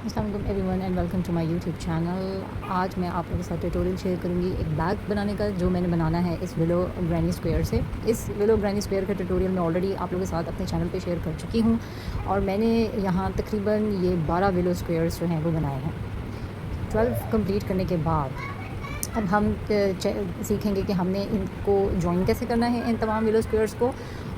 अस्सलाम वालेकुम everyone and welcome to my YouTube channel. आज मैं आप लोगों के साथ ट्यूटोरियल शेयर करूंगी एक बैग बनाने का, जो मैंने बनाना है इस विलो ग्रैनी स्क्वायर से। इस विलो ग्रैनी स्क्वायर का ट्यूटोरियल मैं ऑलरेडी आप लोगों के साथ अपने चैनल पे शेयर कर चुकी हूं और मैंने यहाँ तकरीबन ये 12 विलो स्क्वायर्स जो हैं वो बनाए हैं। 12 कंप्लीट करने के बाद अब हम सीखेंगे कि हमने इनको जॉइन कैसे करना है, इन तमाम विलो स्क्वायर्स को,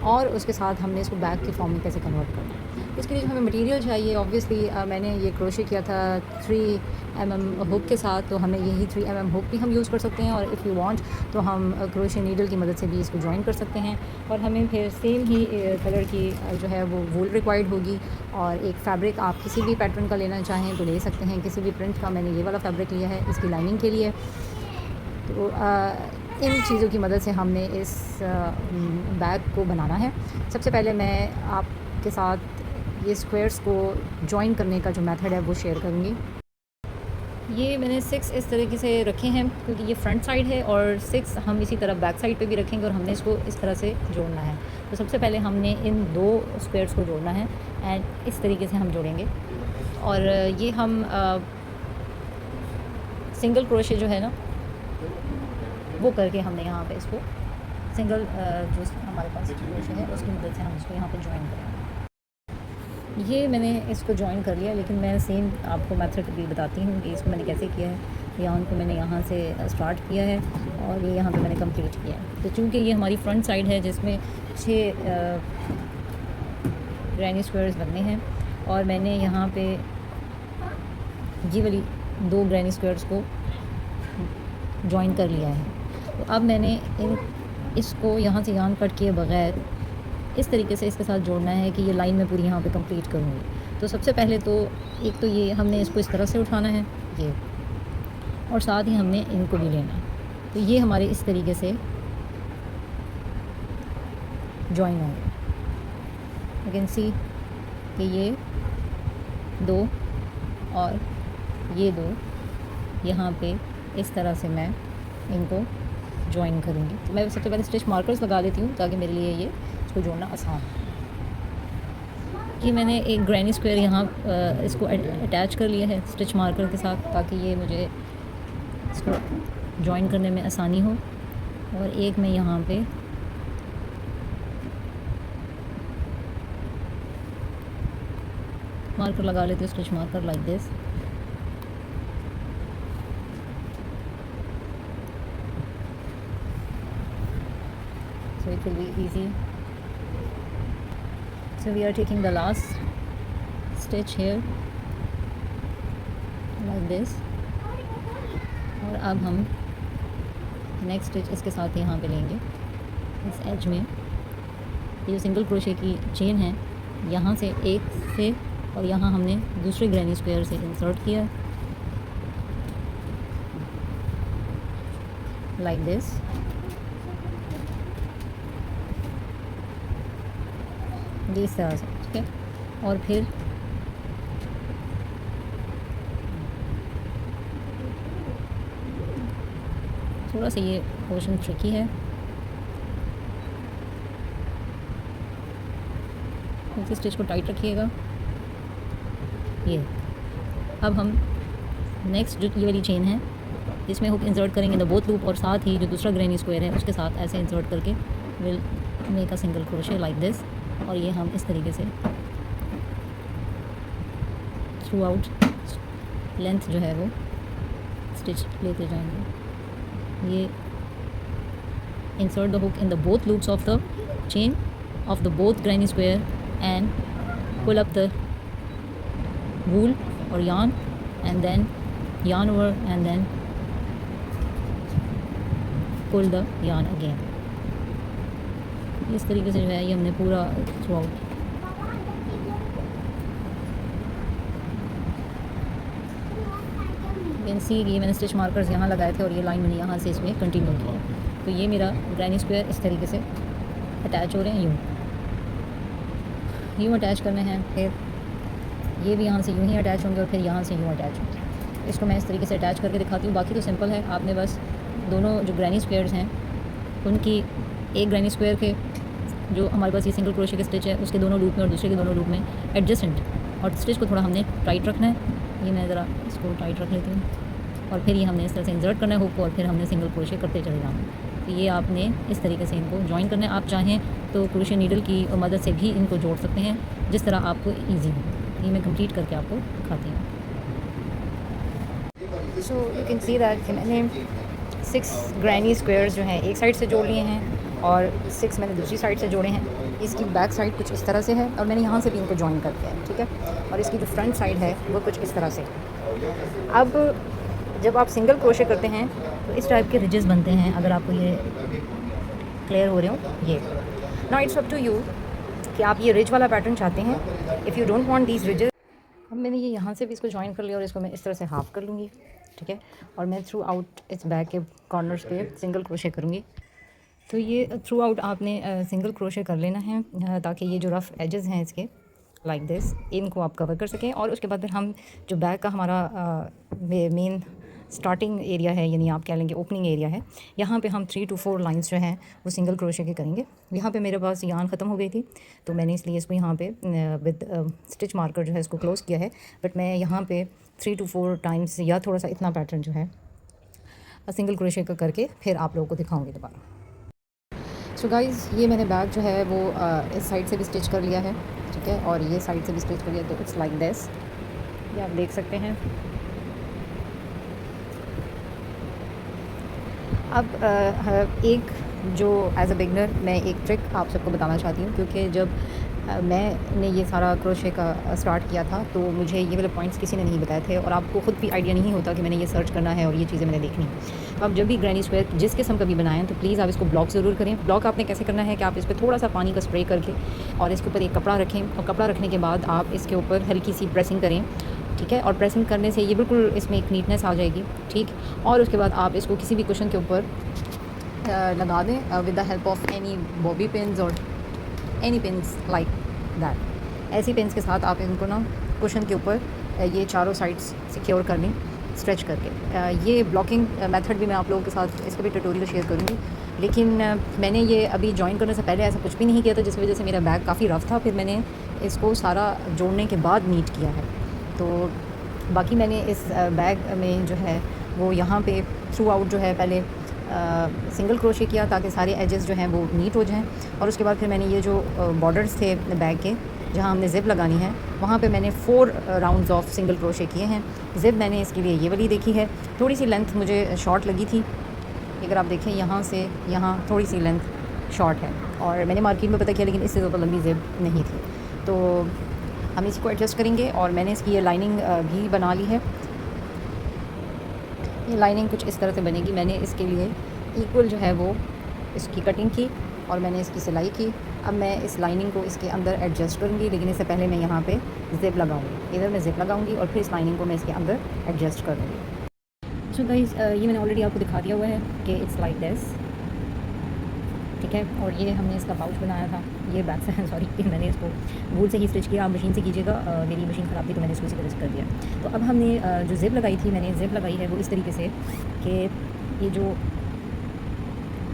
और उसके साथ हमने इसको बैग के फॉर्म में कैसे कन्वर्ट करना है। इसके लिए जो हमें मटेरियल चाहिए, ऑब्वियसली मैंने ये क्रोशे किया था 3mm हुक के साथ, तो हमें यही 3mm हुक भी हम यूज़ कर सकते हैं, और इफ़ यू वांट तो हम क्रोशे नीडल की मदद से भी इसको जॉइन कर सकते हैं। और हमें फिर सेम ही कलर की जो है वो वूल रिक्वायर्ड होगी, और एक फ़ैब्रिक आप किसी भी पैटर्न का लेना चाहें तो ले सकते हैं, किसी भी प्रिंट का। मैंने ये वाला फ़ैब्रिक लिया है इसकी लाइनिंग के लिए। तो इन चीज़ों की मदद से हमने इस बैग को बनाना है। सबसे पहले मैं आपके साथ ये स्क्वायर्स को जॉइन करने का जो मेथड है वो शेयर करूँगी। ये मैंने 6 इस तरीके से रखे हैं क्योंकि ये फ्रंट साइड है, और 6 हम इसी तरह बैक साइड पे भी रखेंगे, और हमने इसको इस तरह से जोड़ना है। तो सबसे पहले हमने इन 2 स्क्वायर्स को जोड़ना है एंड इस तरीके से हम जोड़ेंगे। और ये हम सिंगल क्रोशे जो है ना वो करके हमने यहाँ पे इसको सिंगल जो हमारे पास क्रोशे है उसकी मदद से हम इसको यहाँ पे ज्वाइन करेंगे। ये मैंने इसको ज्वाइन कर लिया, लेकिन मैं सेम आपको मेथड भी बताती हूँ कि इसको मैंने कैसे किया है। यहाँ को मैंने यहाँ से स्टार्ट किया है और ये यहाँ पे मैंने कंप्लीट किया है। तो चूँकि ये हमारी फ्रंट साइड है जिसमें 6 ग्रैनी स्क्वायर्स बनने हैं, और मैंने यहाँ पे ये वाली 2 ग्रैनी स्क्वायर्स को ज्वाइन कर लिया है। तो अब मैंने इसको यहाँ से यान कट किए बग़ैर इस तरीके से इसके साथ जोड़ना है कि ये लाइन में पूरी यहाँ पे कंप्लीट करूँगी। तो सबसे पहले तो एक तो ये हमने इसको इस तरह से उठाना है ये, और साथ ही हमने इनको भी लेना है। तो ये हमारे इस तरीके से ज्वाइन होंगे। यू कैन सी कि ये 2 और ये 2 यहाँ पे इस तरह से मैं इनको ज्वाइन करूँगी। तो मैं सबसे पहले स्टिच मार्कर्स लगा देती हूँ ताकि मेरे लिए ये इसको जोड़ना आसान हो। कि मैंने एक ग्रैनी स्क्वायर यहाँ इसको अटैच कर लिया है स्टिच मार्कर के साथ, ताकि ये मुझे इसको ज्वाइन करने में आसानी हो। और एक मैं यहाँ पे मार्कर लगा लेती हूँ, stitch marker like this. So it will be easy. So we are taking the last stitch here like this, और अब हम नेक्स्ट स्टिच इसके साथ यहाँ पे लेंगे इस एज में। ये जो सिंगल क्रोशे की चेन है यहाँ से एक से, और यहाँ हमने दूसरे ग्रैनी स्क्वायर से इंसर्ट किया लाइक दिस। इस तरह से, ठीक है। और फिर थोड़ा सा ये पोर्शन ट्रिकी है, इस स्टिच को टाइट रखिएगा। ये अब हम नेक्स्ट जो ये वाली चेन है इसमें हुक इंसर्ट करेंगे द बोथ लूप, और साथ ही जो दूसरा ग्रैनी स्क्वायर है उसके साथ ऐसे इंसर्ट करके will make a single crochet like this. और ये हम इस तरीके से थ्रू आउट लेंथ जो है वो स्टिच लेते जाएंगे। ये insert the hook in the both loops of the chain of the both granny square and pull up the wool और yarn, and then yarn over and then pull the yarn again। इस तरीके से जो है ये हमने पूरा through out can see. ये मैंने स्टिच मार्कर्स यहाँ लगाए थे और ये लाइन मैंने यहाँ से इसमें कंटिन्यू की है। तो ये मेरा ग्रैनी स्क्वायर इस तरीके से अटैच हो रहे हैं, यूँ अटैच करने हैं। फिर ये भी यहाँ से यूँ ही अटैच होंगे और फिर यहाँ से यूँ अटैच होंगे। इसको मैं इस तरीके से अटैच करके दिखाती हूँ। बाकी तो सिंपल है, आपने बस दोनों जो ग्रैनी स्क्वायर्स हैं उनकी एक ग्रैनी स्क्वायर के जो हमारे पास ये सिंगल क्रोशे के स्टिच है उसके दोनों लूप में और दूसरे के दोनों लूप में एडजस्टेंट, और स्टिच को थोड़ा हमने टाइट रखना है ये मैं ज़रा इसको टाइट रख लेती हूँ और फिर ये हमने इस तरह से इंसर्ट करना है हुक को और फिर हमने सिंगल क्रोशे करते चले जाना है। तो ये आपने इस तरीके से इनको जॉइन करना है। आप चाहें तो क्रोशे नीडल की मदद से भी इनको जोड़ सकते हैं, जिस तरह आपको ईजी हो। ये मैं कंप्लीट करके आपको दिखाती हूँ। So you can see that मैंने 6 ग्रैनी स्क्वायर्स जो हैं एक साइड से जोड़ लिए हैं और 6 मैंने दूसरी साइड से जोड़े हैं। इसकी बैक साइड कुछ इस तरह से है और मैंने यहाँ से भी इनको जॉइन कर दिया है, ठीक है। और इसकी जो फ्रंट साइड है वो कुछ इस तरह से। अब जब आप सिंगल क्रोशे करते हैं तो इस टाइप के रिजेस बनते हैं, अगर आपको ये क्लियर हो रहे हो। ये now it's up to you कि आप ये रिज वाला पैटर्न चाहते हैं। If you don't want these ridges, अब मैंने ये यहाँ से भी इसको जॉइन कर लिया और इसको मैं इस तरह से हाफ़ कर लूँगी, ठीक है। और मैं थ्रू आउट इस बैक के कॉर्नर्स पे सिंगल क्रोशे करूँगी। तो ये थ्रू आउट आपने सिंगल क्रोशे कर लेना है ताकि ये जो रफ़ एजेस हैं इसके लाइक दिस, इनको आप कवर कर सकें। और उसके बाद फिर हम जो बैक का हमारा मेन स्टार्टिंग एरिया है, यानी आप कह लेंगे ओपनिंग एरिया है, यहाँ पे हम 3 to 4 लाइंस जो हैं वो सिंगल क्रोशे के करेंगे। यहाँ पे मेरे पास यान ख़त्म हो गई थी तो मैंने इसलिए इसको यहाँ पे विद स्टिच मार्कर जो है इसको क्लोज़ किया है। बट मैं यहाँ पे 3 to 4 टाइम्स या थोड़ा सा इतना पैटर्न जो है सिंगल क्रोशे का करके फिर आप लोगों को दिखाऊँगी दोबारा। सो गाइज़, ये मैंने बैग जो है वो इस साइड से भी स्टिच कर लिया है, ठीक है, और ये साइड से भी स्टिच कर लिया। तो इट्स लाइक दिस, ये आप देख सकते हैं। अब एक जो एज अ बिगनर मैं एक ट्रिक आप सबको बताना चाहती हूँ, क्योंकि जब मैंने ये सारा क्रोशे का स्टार्ट किया था तो मुझे ये वाले पॉइंट्स किसी ने नहीं बताए थे और आपको ख़ुद भी आइडिया नहीं होता कि मैंने ये सर्च करना है और ये चीज़ें मैंने देखनी है। तो आप जब भी ग्रैनी स्क्वायर जिस किस्म का भी बनाएं तो प्लीज़ आप इसको ब्लॉक ज़रूर करें। ब्लॉक आपने कैसे करना है कि आप इस पर थोड़ा सा पानी का स्प्रे करके और इसके ऊपर एक कपड़ा रखें और कपड़ा रखने के बाद आप इसके ऊपर हल्की सी प्रेसिंग करें, ठीक है। और प्रेसिंग करने से ये बिल्कुल इसमें एक नीटनेस आ जाएगी, ठीक। और उसके बाद आप इसको किसी भी कुशन के ऊपर लगा दें with the help of any Bobby pins और एनी पिन्स लाइक दैट। ऐसी पिन्स के साथ आप इनको ना कुशन के ऊपर ये चारों साइड्स सिक्योर कर लें स्ट्रेच करके। ये ब्लॉकिंग मेथड भी मैं आप लोगों के साथ इसका भी ट्यूटोरियल शेयर करूँगी, लेकिन मैंने ये अभी जॉइन करने से पहले ऐसा कुछ भी नहीं किया था, जिस वजह से मेरा बैग काफ़ी रफ़ था। फिर मैंने इसको सारा जोड़ने के बाद नीट किया है। तो बाकी मैंने इस बैग में जो है वो यहाँ पे थ्रू आउट जो है पहले सिंगल क्रोशे किया ताकि सारे एजेस जो हैं वो नीट हो जाएं। और उसके बाद फिर मैंने ये जो बॉर्डर्स थे बैग के जहाँ हमने ज़िप लगानी है वहाँ पे मैंने 4 राउंड्स ऑफ सिंगल क्रोशे किए हैं। ज़िप मैंने इसके लिए ये वाली देखी है, थोड़ी सी लेंथ मुझे शॉर्ट लगी थी। अगर आप देखें यहाँ से यहाँ थोड़ी सी लेंथ शॉर्ट है और मैंने मार्केट में पता किया, लेकिन इससे ज़्यादा लंबी ज़िप नहीं थी। तो हम इसको एडजस्ट करेंगे और मैंने इसकी ये लाइनिंग भी बना ली है। ये लाइनिंग कुछ इस तरह से बनेगी। मैंने इसके लिए इक्वल जो है वो इसकी कटिंग की और मैंने इसकी सिलाई की। अब मैं इस लाइनिंग को इसके अंदर एडजस्ट करूँगी, लेकिन इससे पहले मैं यहाँ पे ज़िप लगाऊँगी। इधर मैं ज़िप लगाऊँगी और फिर इस लाइनिंग को मैं इसके अंदर एडजस्ट कर दूँगी। सो गाइस, ये मैंने ऑलरेडी आपको दिखा दिया हुआ है कि इट्स लाइक दिस, ठीक है। और ये हमने इसका पाउच बनाया था, ये बैक से सॉरी मैंने इसको भूल से ही स्टिच किया। आप मशीन से कीजिएगा, मेरी मशीन ख़राब थी तो मैंने इसको इसी तरह से कर दिया। तो अब हमने जो ज़िप लगाई थी, मैंने ज़िप लगाई है वो इस तरीके से कि ये जो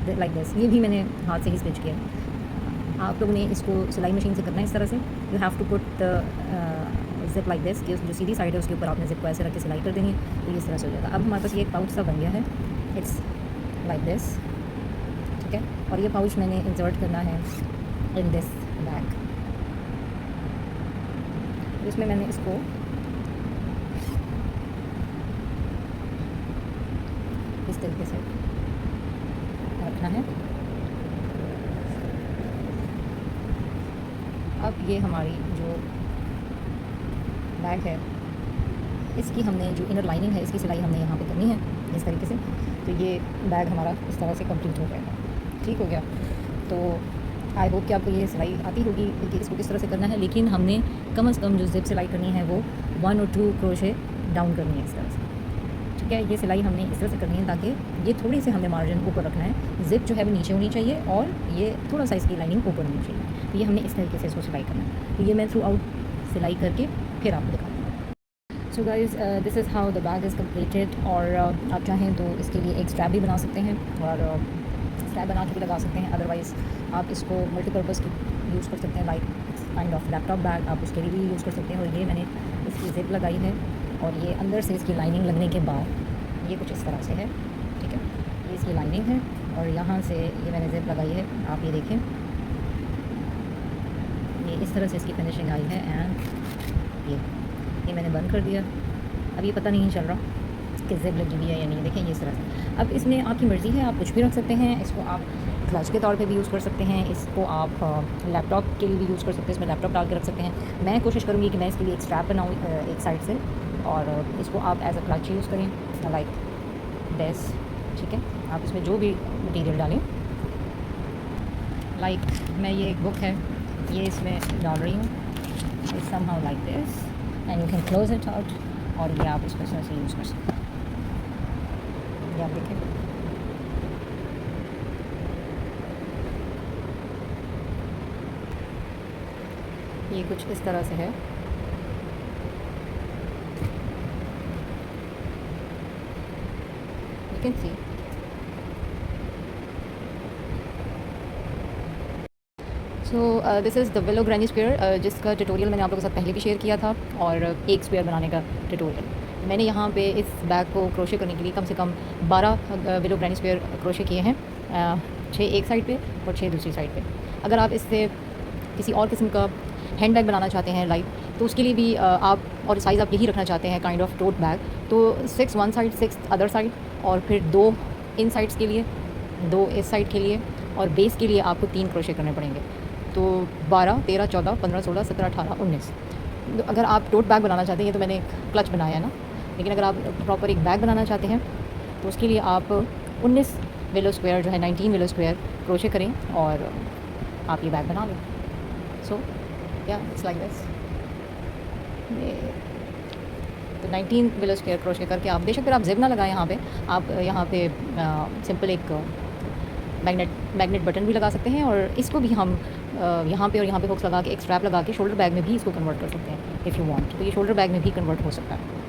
लाइक दिस, ये भी मैंने हाथ से ही स्टिच किया। आप लोगों ने इसको सिलाई मशीन से करना है इस तरह से। You have to put zip like this, कि जो सीधी साइड है उसके ऊपर आपने ज़िप को ऐसे रख के सिलाई कर देनी, तो ये इस तरह से हो जाएगा। अब हमारे पास ये एक पाउच सा बन गया है, इट्स लाइक दिस, ठीक है। और ये पाउच मैंने इंसर्ट करना है इन दिस बैग। इसमें मैंने इसको इस तरीके से रखना है। अब ये हमारी जो बैग है इसकी हमने जो इनर लाइनिंग है इसकी सिलाई हमने यहाँ पे करनी है इस तरीके से। तो ये बैग हमारा इस तरह से कंप्लीट हो जाएगा, ठीक हो गया। तो आई होप कि आपको ये सिलाई आती होगी कि इसको किस तरह से करना है, लेकिन हमने कम से कम जो ज़िप सिलाई करनी है वो 1 और 2 क्रोशे डाउन करनी है इस तरह से, ठीक है। ये सिलाई हमने इस तरह से करनी है ताकि ये थोड़ी सी हमने मार्जिन ऊपर रखना है। ज़िप जो है वो नीचे होनी चाहिए और ये थोड़ा सा इसकी लाइनिंग ऊपर होनी चाहिए। तो ये हमने इस तरीके से इसको सिलाई करना है। तो ये मैं थ्रू आउट सिलाई करके फिर आपको दिखाऊँ। So guys, this is how the bag is completed. और आप चाहें तो इसके लिए एक स्ट्रैप भी बना सकते हैं और स्ट्रैप बना के भी लगा सकते हैं। अदरवाइज़ आप इसको मल्टीपर्पज़ की यूज़ कर सकते हैं, like kind of laptop bag, आप उसके लिए भी यूज़ कर सकते हैं। और ये मैंने इसकी ज़िप लगाई है और ये अंदर से इसकी लाइनिंग लगने के बाद ये कुछ इस तरह से है, ठीक है। ये इसकी लाइनिंग है और यहाँ से ये मैंने ज़िप लगाई है, आप ये देखें, ये इस तरह से इसकी फिनिशिंग आई है। एंड ये मैंने बंद कर दिया। अब ये पता नहीं चल रहा कि ज़िप लगी हुई है या नहीं, देखें ये इस तरह से। अब इसमें आपकी मर्ज़ी है, आप कुछ भी रख सकते हैं। इसको आप क्लच के तौर पे भी यूज़ कर सकते हैं, इसको आप लैपटॉप के लिए भी यूज़ कर सकते हैं, इसमें लैपटॉप डाल के रख सकते हैं। मैं कोशिश करूँगी कि मैं इसके लिए एक स्ट्रैप बनाऊँ एक साइड से, और इसको आप एज अ क्लच यूज़ करें लाइक दिस, ठीक है। आप इसमें जो भी मटेरियल डालें, लाइक मैं ये एक बुक है, ये इसमें डाल रही हूँ, it's somehow like this and you can close it out, और ये आप इसको इस तरह से यूज़ कर सकते हैं। ये आप देखें, ये कुछ इस तरह से है। You can see this is the willow granny square, जिसका ट्यूटोरियल मैंने आप लोगों के साथ पहले भी शेयर किया था, और एक स्क्वायर बनाने का ट्यूटोरियल। मैंने यहाँ पे इस बैग को क्रोशे करने के लिए कम से कम 12 विलो ग्रैनी स्क्वायर क्रोशे किए हैं, 6 एक साइड पे और 6 दूसरी साइड पे। अगर आप इससे किसी और किस्म का हैंड बैग बनाना चाहते हैं लाइक, तो उसके लिए भी आप, और साइज़ आप यही रखना चाहते हैं काइंड ऑफ टोट बैग, तो 6 वन साइड 6 अदर साइड, और फिर 2 इन साइड्स के लिए, 2 इस साइड के लिए, और बेस के लिए आपको 3 क्रोशे करने पड़ेंगे। तो 12, 13, 14, 15, 16, 17, 18, 19। तो अगर आप टोट बैग बनाना चाहते हैं, तो मैंने एक क्लच बनाया है ना, लेकिन अगर आप प्रॉपर एक बैग बनाना चाहते हैं तो उसके लिए आप 19 विलो स्क्वायर जो है 19 विलो स्क्वायर क्रोशे करें और आप ये बैग बना लें। सो या इट्स लाइक दिस। तो 19 विलो स्क्वायर क्रोशे करके आप, बेशक फिर आप जिप ना लगाएं यहाँ पे, आप यहाँ पे सिंपल एक मैग्नेट बटन भी लगा सकते हैं, और इसको भी हम यहाँ पे और यहाँ पे हुक्स लगा के एक स्ट्रैप लगा के शोल्डर बैग में भी इसको कन्वर्ट कर सकते हैं इफ़ यू वांट। तो ये शोल्डर बैग में भी कन्वर्ट हो सकता है।